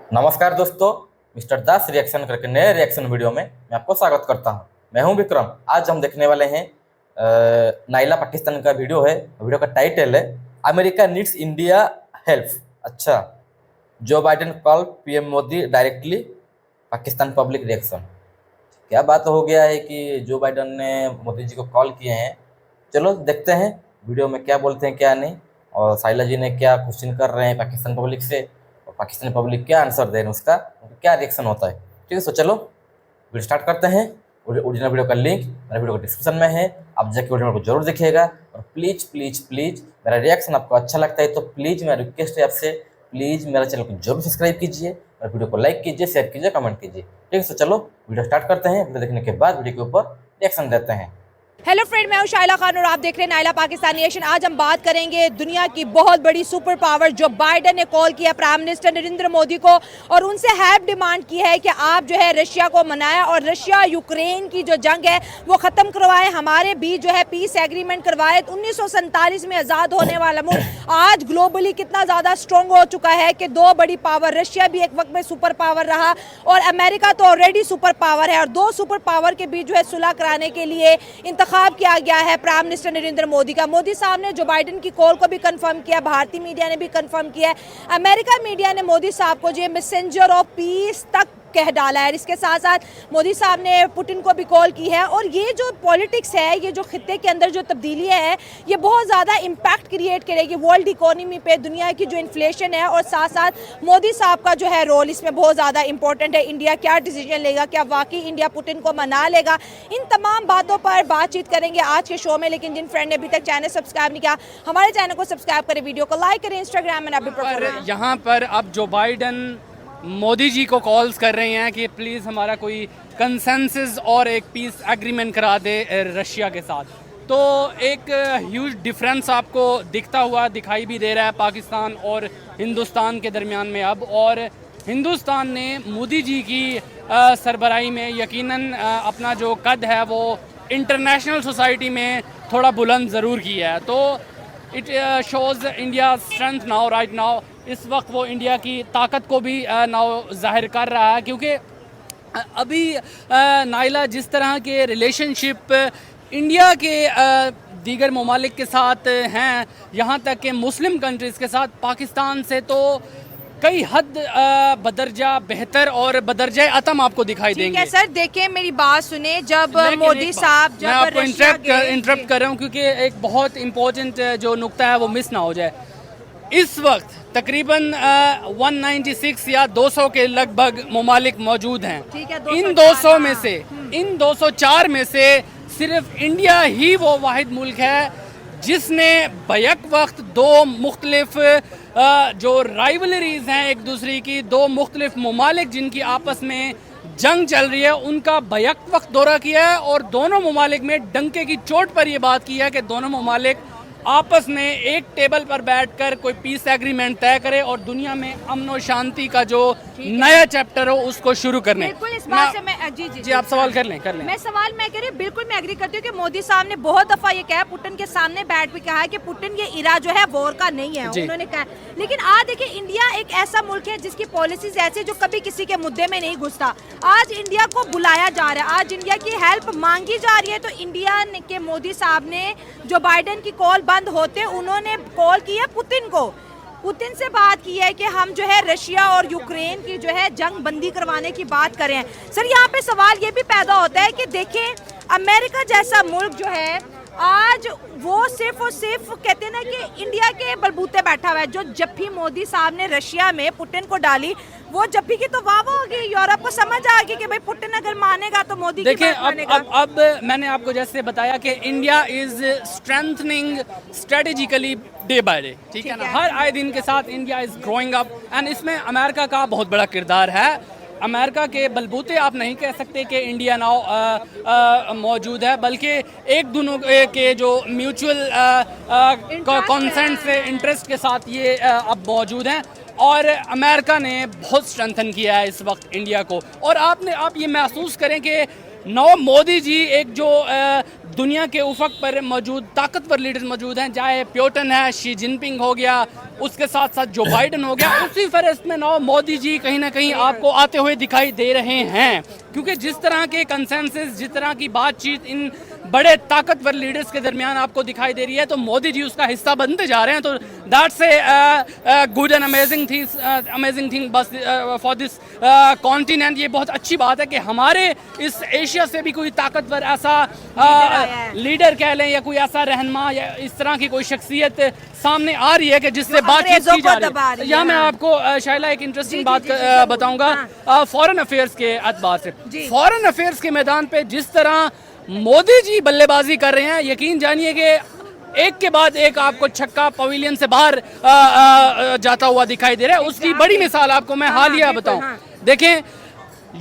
नमस्कार दोस्तों, मिस्टर दास रिएक्शन करके नए रिएक्शन वीडियो में मैं आपको स्वागत करता हूं। मैं हूं विक्रम। आज हम देखने वाले हैं नाइला पाकिस्तान का वीडियो है। वीडियो का टाइटल है अमेरिका नीड्स इंडिया हेल्प। अच्छा, Joe Biden call PM Modi directly Pakistan public reaction. क्या बात हो गया है कि जो बाइडेन ने मोदी जी को कॉल किए हैं। चलो देखते हैं वीडियो में क्या बोलते हैं क्या नहीं, और साइला जी ने क्या क्वेश्चन कर रहे हैं पाकिस्तान पब्लिक से, और पाकिस्तानी पब्लिक क्या आंसर दे रहे हैं, उसका क्या रिएक्शन होता है। ठीक है, तो चलो वीडियो स्टार्ट करते हैं। ओरिजिनल वीडियो का लिंक मेरे वीडियो को डिस्क्रिप्शन में है, आप जाके वीडियो को जरूर देखिएगा। और प्लीज़ प्लीज़ प्लीज़ मेरा रिएक्शन आपको अच्छा लगता है तो प्लीज़ मेरा रिक्वेस्ट है आपसे, प्लीज़ मेरा चैनल को जरूर सब्सक्राइब कीजिए और वीडियो को लाइक कीजिए, शेयर कीजिए, कमेंट कीजिए। ठीक है, तो चलो वीडियो स्टार्ट करते हैं। वीडियो देखने के बाद वीडियो के ऊपर रिएक्शन देते हैं। हेलो फ्रेंड, मैं हूं शाइला खान और आप देख रहे हैं नाइला पाकिस्तानी नेशन। आज हम बात करेंगे दुनिया की बहुत बड़ी सुपर पावर जो बाइडेन ने कॉल किया प्राइम मिनिस्टर नरेंद्र मोदी को, और उनसे हेल्प डिमांड की है कि आप जो है रशिया को मनाएं और रशिया यूक्रेन की जो जंग है वो ख़त्म करवाएं, हमारे बीच जो है पीस एग्रीमेंट करवाएं। 1947 में आज़ाद होने वाला मुल्क आज ग्लोबली कितना ज़्यादा स्ट्रॉन्ग हो चुका है कि दो बड़ी पावर, रशिया भी एक वक्त में सुपर पावर रहा और अमेरिका तो ऑलरेडी सुपर पावर है, और दो सुपर पावर के बीच जो है सुलह कराने के लिए इंतखाब किया गया है प्राइम मिनिस्टर नरेंद्र मोदी का। मोदी साहब ने जो बाइडेन की कॉल को भी कंफर्म किया, भारतीय मीडिया ने भी कंफर्म किया है, अमेरिका मीडिया ने मोदी साहब को जो मैसेंजर ऑफ पीस तक कह डाला है। इसके साथ साथ मोदी साहब ने पुतिन को भी कॉल की है, और ये जो पॉलिटिक्स है, ये जो खित्ते के अंदर जो तब्दीलियां है, ये बहुत ज़्यादा इम्पैक्ट क्रिएट करेगी वर्ल्ड इकोनॉमी पे, दुनिया की जो इन्फ्लेशन है, और साथ साथ मोदी साहब का जो है रोल इसमें बहुत ज़्यादा इंपॉर्टेंट है। इंडिया क्या डिसीजन लेगा, क्या वाकई इंडिया पुतिन को मना लेगा, इन तमाम बातों पर बातचीत करेंगे आज के शो में। लेकिन जिन फ्रेंड ने अभी तक चैनल सब्सक्राइब नहीं किया, हमारे चैनल को सब्सक्राइब करें, वीडियो को लाइक करें, इंस्टाग्राम में अभी यहाँ पर अब जो बाइडेन मोदी जी को कॉल्स कर रहे हैं कि प्लीज़ हमारा कोई कंसेंसस और एक पीस एग्रीमेंट करा दे रशिया के साथ, तो एक ह्यूज डिफरेंस आपको दिखता हुआ दिखाई भी दे रहा है पाकिस्तान और हिंदुस्तान के दरमियान में अब। और हिंदुस्तान ने मोदी जी की सरबराही में यकीनन अपना जो कद है वो इंटरनेशनल सोसाइटी में थोड़ा बुलंद ज़रूर किया है। तो it shows India strength now, right now. इस वक्त वो इंडिया की ताकत को भी नाउ जाहिर कर रहा है, क्योंकि अभी नाइला जिस तरह के रिलेशनशिप इंडिया के दीगर ममालिक के साथ हैं, यहाँ तक कि मुस्लिम कंट्रीज़ के साथ, पाकिस्तान से तो कई हद बदरजा बेहतर और बदरजा अतम आपको दिखाई देंगे। ठीक है सर, देखिए मेरी बात सुने। जब मोदी साहब, मैं आपको इंटरप्ट कर रहा हूँ क्योंकि एक बहुत इम्पोर्टेंट जो नुक्ता है वो मिस ना हो जाए। इस वक्त तकरीबन 196 या 200 के लगभग ममालिक मौजूद हैं। इन 200 में से, इन 204 में से सिर्फ इंडिया ही वो वाहिद मुल्क है जिसने बैक वक्त दो मुख्तलिफ जो राइवलरीज हैं एक दूसरे की, दो मुख्तलिफ ममालिक जिनकी आपस में जंग चल रही है, उनका बैक वक्त दौरा किया है, और दोनों ममालिक में डंके की चोट पर यह बात की है कि दोनों ममालिक आपस में एक टेबल पर बैठकर कोई पीस एग्रीमेंट तय करे और दुनिया में अमन और शांति का जो नया चैप्टर हो उसको शुरू करने। बिल्कुल, इस बात से मैं जी आप सवाल कर लें। मैं सवाल मैं कह रही हूँ, बिल्कुल मैं एग्री करती हूँ कि मोदी साहब ने बहुत दफा ये कहा, पुतिन के सामने बैठ भी कहा है कि पुतिन ये इरा जो है वॉर का नहीं है, उन्होंने कहा। लेकिन आज देखिए, इंडिया एक ऐसा मुल्क है जिसकी पॉलिसीज ऐसी जो कभी किसी के मुद्दे में नहीं घुसता। आज इंडिया को बुलाया जा रहा है, आज इंडिया की हेल्प मांगी जा रही है, तो इंडिया के मोदी साहब ने जो बाइडेन की कॉल बंद होते उन्होंने कॉल की है पुतिन को, पुतिन से बात की है कि हम जो है रशिया और यूक्रेन की जो है जंग बंदी करवाने की बात करें। सर, यहाँ पे सवाल ये भी पैदा होता है कि देखें, अमेरिका जैसा मुल्क जो है आज वो सिर्फ और सिर्फ कहते हैं ना कि इंडिया के बलबूते बैठा हुआ है। जो जप्फी मोदी साहब ने रशिया में पुतिन को डाली, वो जप्फी की तो वाह होगी, यूरोप को समझ आ गई कि भाई पुतिन अगर मानेगा तो मोदी की बात मानेगा। अब मैंने आपको जैसे बताया कि India is strengthening strategically day by day, ठीक है ना, हर आए दिन के साथ India is growing up, and इसमें अमेरिका का बहुत बड़ा किरदार है। अमेरिका के बलबूते आप नहीं कह सकते कि इंडिया नाउ मौजूद है, बल्कि एक दोनों के जो म्यूचुअल कॉन्सेंट से, इंटरेस्ट के साथ ये अब मौजूद हैं। और अमेरिका ने बहुत स्ट्रेंथन किया है इस वक्त इंडिया को, और आप ये महसूस करें कि नौ मोदी जी एक जो दुनिया के उफक पर मौजूद ताकतवर लीडर्स मौजूद हैं, चाहे प्यूटन है, शी जिनपिंग हो गया, उसके साथ साथ जो बाइडन हो गया, उसी फहरिस्त में नौ मोदी जी कहीं ना कहीं आपको आते हुए दिखाई दे रहे हैं। क्योंकि जिस तरह के कंसेंसस, जिस तरह की बातचीत इन बड़े ताकतवर लीडर्स के दरमियान आपको दिखाई दे रही है, तो मोदी जी उसका हिस्सा बनते जा रहे हैं। तो that's a good and amazing thing बस फॉर दिस कॉन्टिनेंट। ये बहुत अच्छी बात है कि हमारे इस एशिया से भी कोई ताकतवर ऐसा लीडर कह लें या कोई ऐसा रहनुमा या इस तरह की कोई शख्सियत सामने आ रही है कि जिससे बातचीत की जा रही है। यहाँ मैं आपको शाइला एक इंटरेस्टिंग बात बताऊंगा फॉरेन अफेयर्स के एतबार से। फॉरेन अफेयर्स के मैदान पे जिस तरह मोदी जी बल्लेबाजी कर रहे हैं, यकीन जानिए कि एक के बाद एक आपको छक्का पवेलियन से बाहर जाता हुआ दिखाई दे रहा है। उसकी बड़ी मिसाल आपको मैं हालिया बताऊं। देखें,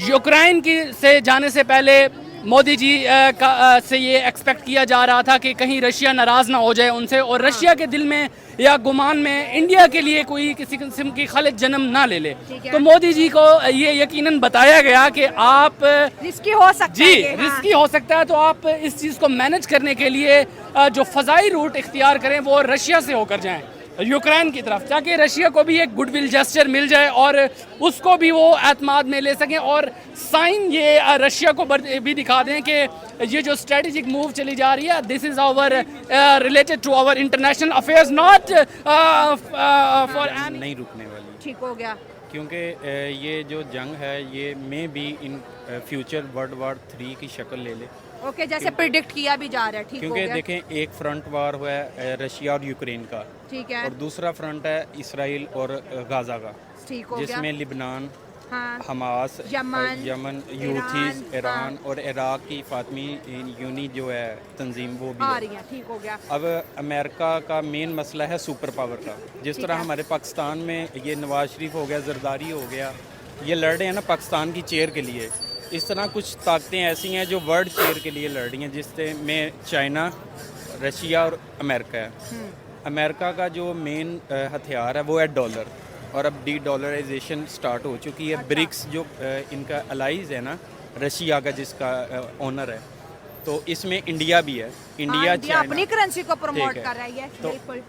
यूक्रेन की से जाने से पहले मोदी जी से ये एक्सपेक्ट किया जा रहा था कि कहीं रशिया नाराज़ ना हो जाए उनसे, और रशिया के दिल में या गुमान में इंडिया के लिए कोई किसी किस्म की खलत जन्म ना ले ले। तो मोदी जी को ये यकीनन बताया गया कि आप रिस्की हो सकता है, रिस्की हो सकता है, तो आप इस चीज़ को मैनेज करने के लिए जो फ़ज़ाई रूट इख्तियार करें वो रशिया से होकर जाएं यूक्रेन की तरफ, ताकि रशिया को भी एक गुडविल जेस्चर मिल जाए और उसको भी वो एतमाद में ले सकें, और साइन ये रशिया को भी दिखा दें कि ये जो स्ट्रेटेजिक मूव चली जा रही है, this is our related to our international affairs, not for नहीं रुकने वाली। ठीक हो गया, क्योंकि ये जो जंग है ये may be in future world war 3 की शक्ल ले ले। ओके, जैसे प्रिडिक्ट किया भी जा रहा है। ठीक हो क्योंकि गया। देखें, एक फ्रंट वार हुआ है रशिया और यूक्रेन का, ठीक है, और दूसरा फ्रंट है इसराइल और गाजा का, ठीक हो गया। जिसमें लिबनान, हाँ, हमास, यमन, यूथीज, ईरान हाँ। और इराक की फातमी यूनी जो है तंजीम वो भी आ है। रही है। ठीक हो गया। अब अमेरिका का मेन मसला है सुपर पावर का। जिस तरह हमारे पाकिस्तान में ये नवाज शरीफ हो गया, जरदारी हो गया, ये लड़ रहे हैं ना पाकिस्तान की चेयर के लिए, इस तरह कुछ ताकतें ऐसी हैं जो वर्ल्ड चेयर के लिए लड़ रही हैं, जिसमें चाइना, रशिया और अमेरिका है। अमेरिका का जो मेन हथियार है वो है डॉलर, और अब डी-डॉलराइजेशन स्टार्ट हो चुकी है। ब्रिक्स जो इनका अलाइज है ना रशिया का, जिसका ओनर है, तो इसमें इंडिया भी है। इंडिया इंडिया अपनी करेंसी को प्रमोट ठीक है। कर रही है। तो बिल्कुल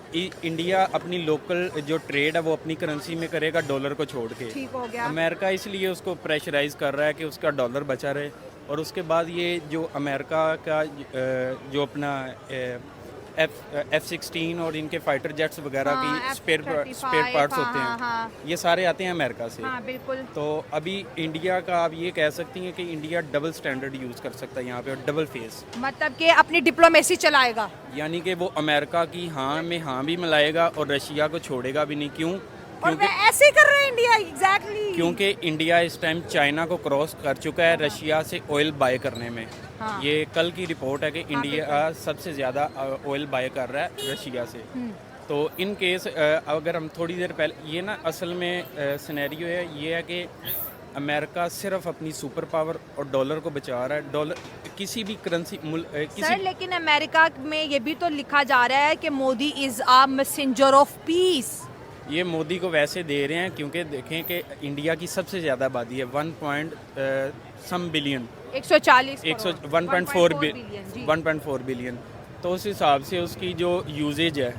इंडिया अपनी लोकल जो ट्रेड है वो अपनी करेंसी में करेगा, डॉलर को छोड़ के। ठीक हो गया। अमेरिका इसलिए उसको प्रेशराइज कर रहा है कि उसका डॉलर बचा रहे, और उसके बाद ये जो अमेरिका का जो अपना F-16 और इनके फाइटर जेट्स वगैरह की स्पेयर पार्ट्स होते हैं, हाँ। ये सारे आते हैं अमेरिका से। हाँ, बिल्कुल। तो अभी इंडिया का आप ये कह सकती हैं कि इंडिया डबल स्टैंडर्ड यूज़ कर सकता है यहाँ पे, और डबल फेस, मतलब कि अपनी डिप्लोमेसी चलाएगा। यानी कि वो अमेरिका की हाँ में हाँ भी मिलाएगा और रशिया को छोड़ेगा भी नहीं। क्यों? और वे ऐसे ही कर रहे हैं इंडिया। एग्जैक्टली। क्योंकि इंडिया इस टाइम चाइना को क्रॉस कर चुका है रशिया से ऑयल बाय करने में। हाँ। ये कल की रिपोर्ट है कि इंडिया सबसे ज़्यादा ऑयल बाय कर रहा है रशिया से। तो इन केस अगर हम थोड़ी देर पहले, ये ना असल में सिनेरियो है ये है कि अमेरिका सिर्फ अपनी सुपर पावर और डॉलर को बचा रहा है। डॉलर किसी भी करेंसी सर, लेकिन अमेरिका में ये भी तो लिखा जा रहा है कि Modi is a messenger of peace. ये मोदी को वैसे दे रहे हैं क्योंकि देखें कि इंडिया की सबसे ज़्यादा आबादी है, 1.some बिलियन, 1.4 बिलियन। तो उस हिसाब से उसकी जो यूजेज है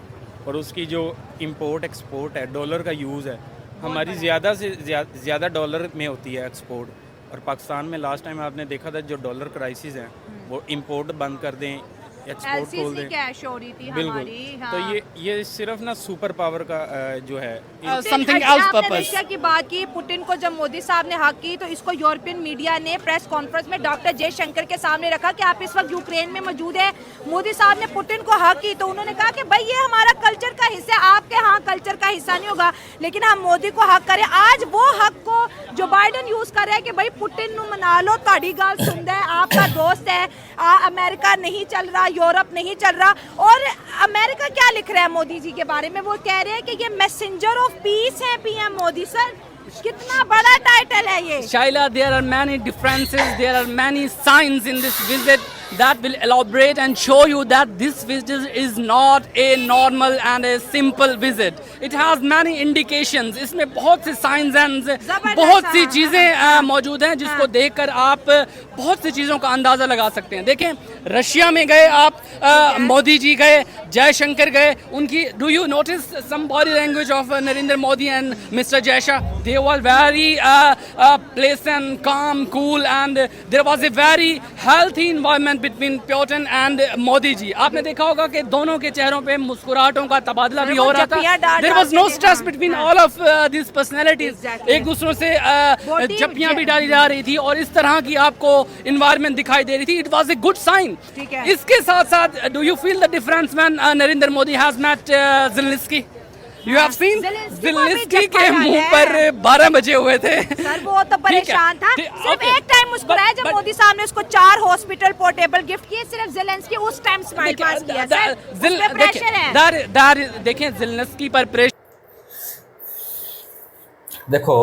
और उसकी जो इंपोर्ट एक्सपोर्ट है, डॉलर का यूज़ है, हमारी ज़्यादा से ज़्यादा डॉलर में होती है एक्सपोर्ट। और पाकिस्तान में लास्ट टाइम आपने देखा था जो डॉलर क्राइसिस हैं वो इंपोर्ट बंद कर दें, एक्सपोर्ट खोल दें, कैश हो रही थी बिल्कुल। हमारी। हाँ। तो ये सिर्फ ना सुपर पावर का जो है समथिंग अच्छा, एल्स आपने पर्पस। रशिया की बात की, पुतिन को जब मोदी साहब ने हक की तो इसको यूरोपियन मीडिया ने प्रेस कॉन्फ्रेंस में डॉक्टर जयशंकर के सामने रखा कि आप इस वक्त यूक्रेन में मौजूद है। मोदी साहब ने पुतिन को हक की तो उन्होंने कहा कि भाई ये हमारा कल्चर का हिस्सा है, आपके यहाँ कल्चर का हिस्सा नहीं होगा, लेकिन हम मोदी को हक करें। आज वो हक को जो बाइडन यूज कर रहा है कि भाई पुतिन नु मना लो, ताड़ी गाल सुनदा है, आपका दोस्त है। अमेरिका नहीं चल रहा, यूरोप नहीं चल रहा। और अमेरिका क्या लिख रहा है मोदी जी के बारे में? वो कह रहे हैं कि ये मैसेंजर ऑफ पीस है पीएम मोदी। सर, कितना बड़ा टाइटल है ये। Shaila, there are many differences, there are many signs in this visit that will elaborate and show you that this visit is not a normal and a simple visit. It has many indications. इसमें बहुत से signs and बहुत सी चीज़ें मौजूद हैं जिसको देखकर आप बहुत सी चीज़ों का अंदाज़ा लगा सकते हैं। देखें, रशिया में गए आप, मोदी जी गए, जयशंकर गए, उनकी do you notice some body language of Narendra Modi and mister जयशा? They were very pleasant, calm, cool, and there was a very healthy environment between Putin and Modi ji. आपने देखा होगा कि दोनों के चेहरों पे मुस्कुराहटों का तबादला भी हो रहा था। There was no stress between all of these personalities। एक दूसरों से जप्पियां भी डाली जा रही थी और इस तरह की आपको environment दिखाई दे रही थी। It was a good sign। इसके साथ साथ do you feel the difference when Narendra Modi has met Zelensky? You have seen Zelensky के मुंह पर 12 बजे हुए थे। सर वो तो परेशान था। सिर्फ एक टाइम मुस्कुराया जब मोदी साहब ने उसको 4 हॉस्पिटल पोर्टेबल गिफ्ट किए। सिर्फ ज़ेलेंस्की उस टाइम स्माइल पास किया। सर उस पे प्रेशर है। देखें ज़ेलेंस्की पर प्रेशर। देखो,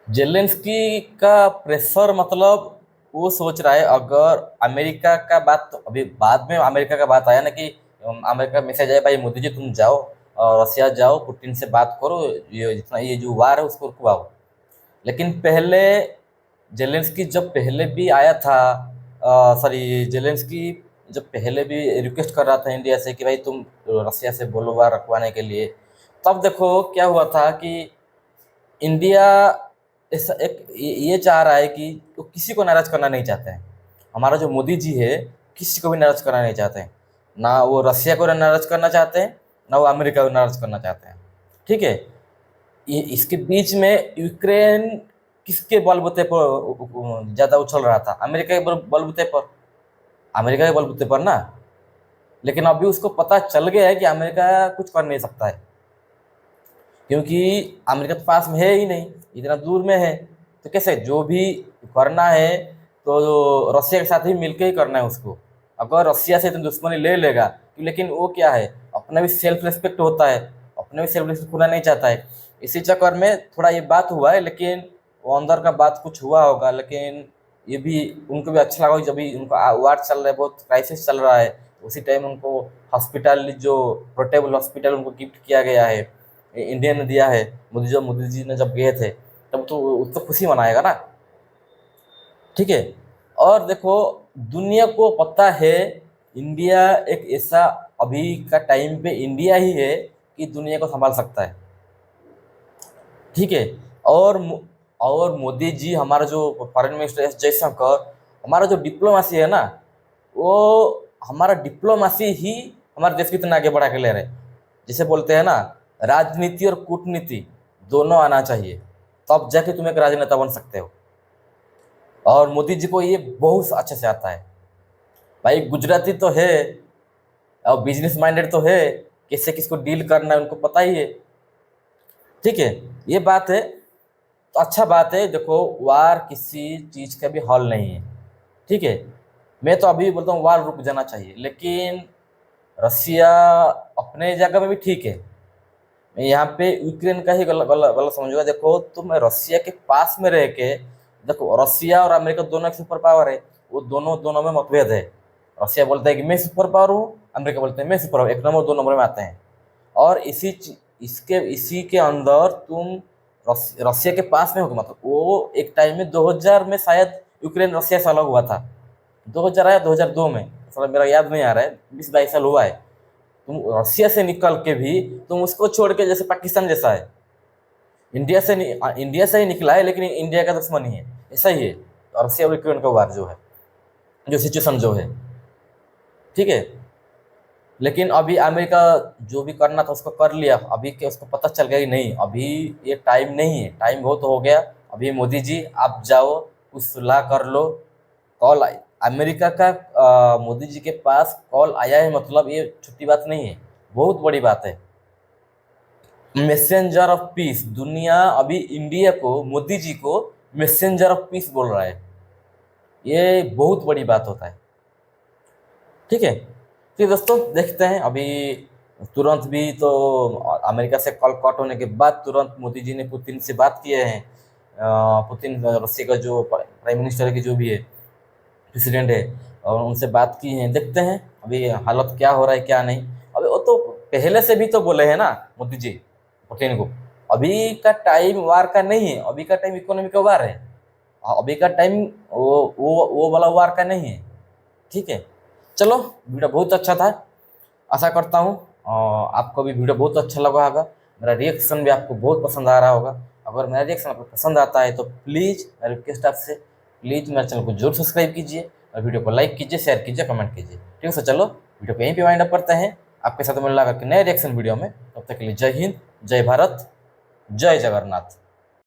जेलेंस्की का प्रेशर मतलब वो सोच रहा है, अगर अमेरिका का बात तो अभी बाद में अमेरिका का बात आया ना कि अमेरिका मैसेज आया, भाई मोदी जी तुम जाओ और रसिया जाओ, पुतिन से बात करो, ये जितना ये जो वार है उसको रुकवाओ। लेकिन पहले जेलेंस्की जब पहले भी आया था, जेलेंस्की जब पहले भी रिक्वेस्ट कर रहा था इंडिया से कि भाई तुम रसिया से बोलो वार रखवाने के लिए, तब देखो क्या हुआ था कि इंडिया ऐसा एक ये चाह रहा है कि वो किसी को नाराज़ करना नहीं चाहते हैं। हमारा जो मोदी जी है किसी को भी नाराज़ करना नहीं चाहते हैं, ना वो रसिया को नाराज़ करना चाहते हैं, ना वो अमेरिका को नाराज़ करना चाहते हैं। ठीक है, ये इसके बीच में यूक्रेन किसके बलबूते पर ज़्यादा उछल रहा था? अमेरिका के बलबूते पर, अमेरिका के बलबूते पर ना। लेकिन अभी उसको पता चल गया है कि अमेरिका कुछ कर नहीं सकता है, क्योंकि अमेरिका तो पास में है ही नहीं, इतना दूर में है। तो कैसे जो भी करना है तो रसिया के साथ ही मिलकर ही करना है उसको। अगर रसिया से इतनी दुश्मनी ले लेगा, लेकिन वो क्या है, अपना भी सेल्फ रिस्पेक्ट होता है, अपना भी सेल्फ रिस्पेक्ट खोना नहीं चाहता है। इसी चक्कर में थोड़ा ये बात हुआ है, लेकिन वो अंदर का बात कुछ हुआ होगा। लेकिन ये भी उनको भी अच्छा लगा, जब भी उनका वार चल रहा है, बहुत क्राइसिस चल रहा है, उसी टाइम उनको हॉस्पिटल, जो पोर्टेबल हॉस्पिटल उनको गिफ्ट किया गया है, इंडिया ने दिया है। मोदी जी ने जब गए थे तब तो उसको खुशी मनाएगा ना। ठीक है, और देखो दुनिया को पता है इंडिया एक ऐसा अभी का टाइम पे इंडिया ही है कि दुनिया को संभाल सकता है। ठीक है, और मोदी जी, हमारा जो फॉरेन मिनिस्टर एस जयशंकर, हमारा जो डिप्लोमेसी है ना, वो हमारा डिप्लोमेसी ही हमारे देश को इतना आगे बढ़ा के ले रहे। जिसे बोलते हैं ना, राजनीति और कूटनीति दोनों आना चाहिए, तब जाके तुम एक राजनेता बन सकते हो। और मोदी जी को ये बहुत अच्छे से आता है भाई। गुजराती तो है और बिजनेस माइंडेड तो है, कैसे किसको डील करना है उनको पता ही है। ठीक है, ये बात है तो अच्छा बात है। देखो, वार किसी चीज़ का भी हल नहीं है। ठीक है, मैं तो अभी बोलता हूँ वार रुक जाना चाहिए, लेकिन रसिया अपने जगह में भी ठीक है। मैं यहाँ पे यूक्रेन का ही गलत समझूंगा। देखो, तुम रसिया के पास में रह के देखो, रसिया और अमेरिका दोनों एक सुपर पावर है, वो दोनों में मतभेद है। रसिया बोलता है कि मैं सुपर पावर हूँ, अमेरिका बोलते हैं मैं सुपर पावर, 1 नंबर 2 नंबर में आते हैं। और इसी के अंदर तुम रसिया के पास में हो, मतलब वो एक टाइम में 2000 में शायद यूक्रेन रसिया से अलग हुआ था, 2000 या 2002 में, मेरा याद नहीं आ रहा है, 20-22 साल हुआ है। तुम रसिया से निकल के भी तुम उसको छोड़ के, जैसे पाकिस्तान जैसा है, इंडिया से ही निकला है, लेकिन इंडिया का दुश्मन ही है, ऐसा ही है। और रसिया और यूक्रेन का वार जो है, जो सिचुएशन जो है, ठीक है। लेकिन अभी अमेरिका जो भी करना था उसको कर लिया। अभी के उसको पता चल गया कि नहीं, अभी ये टाइम नहीं है, टाइम बहुत हो गया। अभी मोदी जी आप जाओ, कुछ सुलह कर लो। कॉल अमेरिका का मोदी जी के पास कॉल आया है, मतलब ये छोटी बात नहीं है, बहुत बड़ी बात है। मैसेंजर ऑफ पीस, दुनिया अभी इंडिया को, मोदी जी को मैसेंजर ऑफ पीस बोल रहा है। ये बहुत बड़ी बात होता है, ठीक है। तो दोस्तों देखते हैं, अभी तुरंत भी तो अमेरिका से कॉल कट होने के बाद तुरंत मोदी जी ने पुतिन से बात किए हैं। पुतिन रसिया का जो प्राइम मिनिस्टर की जो भी है प्रेसिडेंट है, और उनसे बात की है। देखते हैं अभी हालत क्या हो रहा है क्या नहीं। अभी वो तो पहले से भी तो बोले हैं ना मोदी जी पुतिन को, अभी का टाइम वार का नहीं है, अभी का टाइम इकोनॉमी का वार है, अभी का टाइम वो वाला वार का नहीं है। ठीक है, चलो वीडियो बहुत अच्छा था, आशा करता हूँ आपको भी वीडियो बहुत अच्छा लगा होगा, मेरा रिएक्शन भी आपको बहुत पसंद आ रहा होगा। अगर मेरा रिएक्शन आपको पसंद आता है तो प्लीज़ मेरा रिक्वेस्ट आपसे, प्लीज़ मेरे चैनल को जरूर सब्सक्राइब कीजिए और वीडियो को लाइक कीजिए, शेयर कीजिए, कमेंट कीजिए। ठीक है, सो चलो वीडियो को यहीं पे वाइंड अप करते हैं। आपके साथ मिलना करके नए रिएक्शन वीडियो में, तब तक के लिए जय हिंद, जय भारत, जय जगन्नाथ।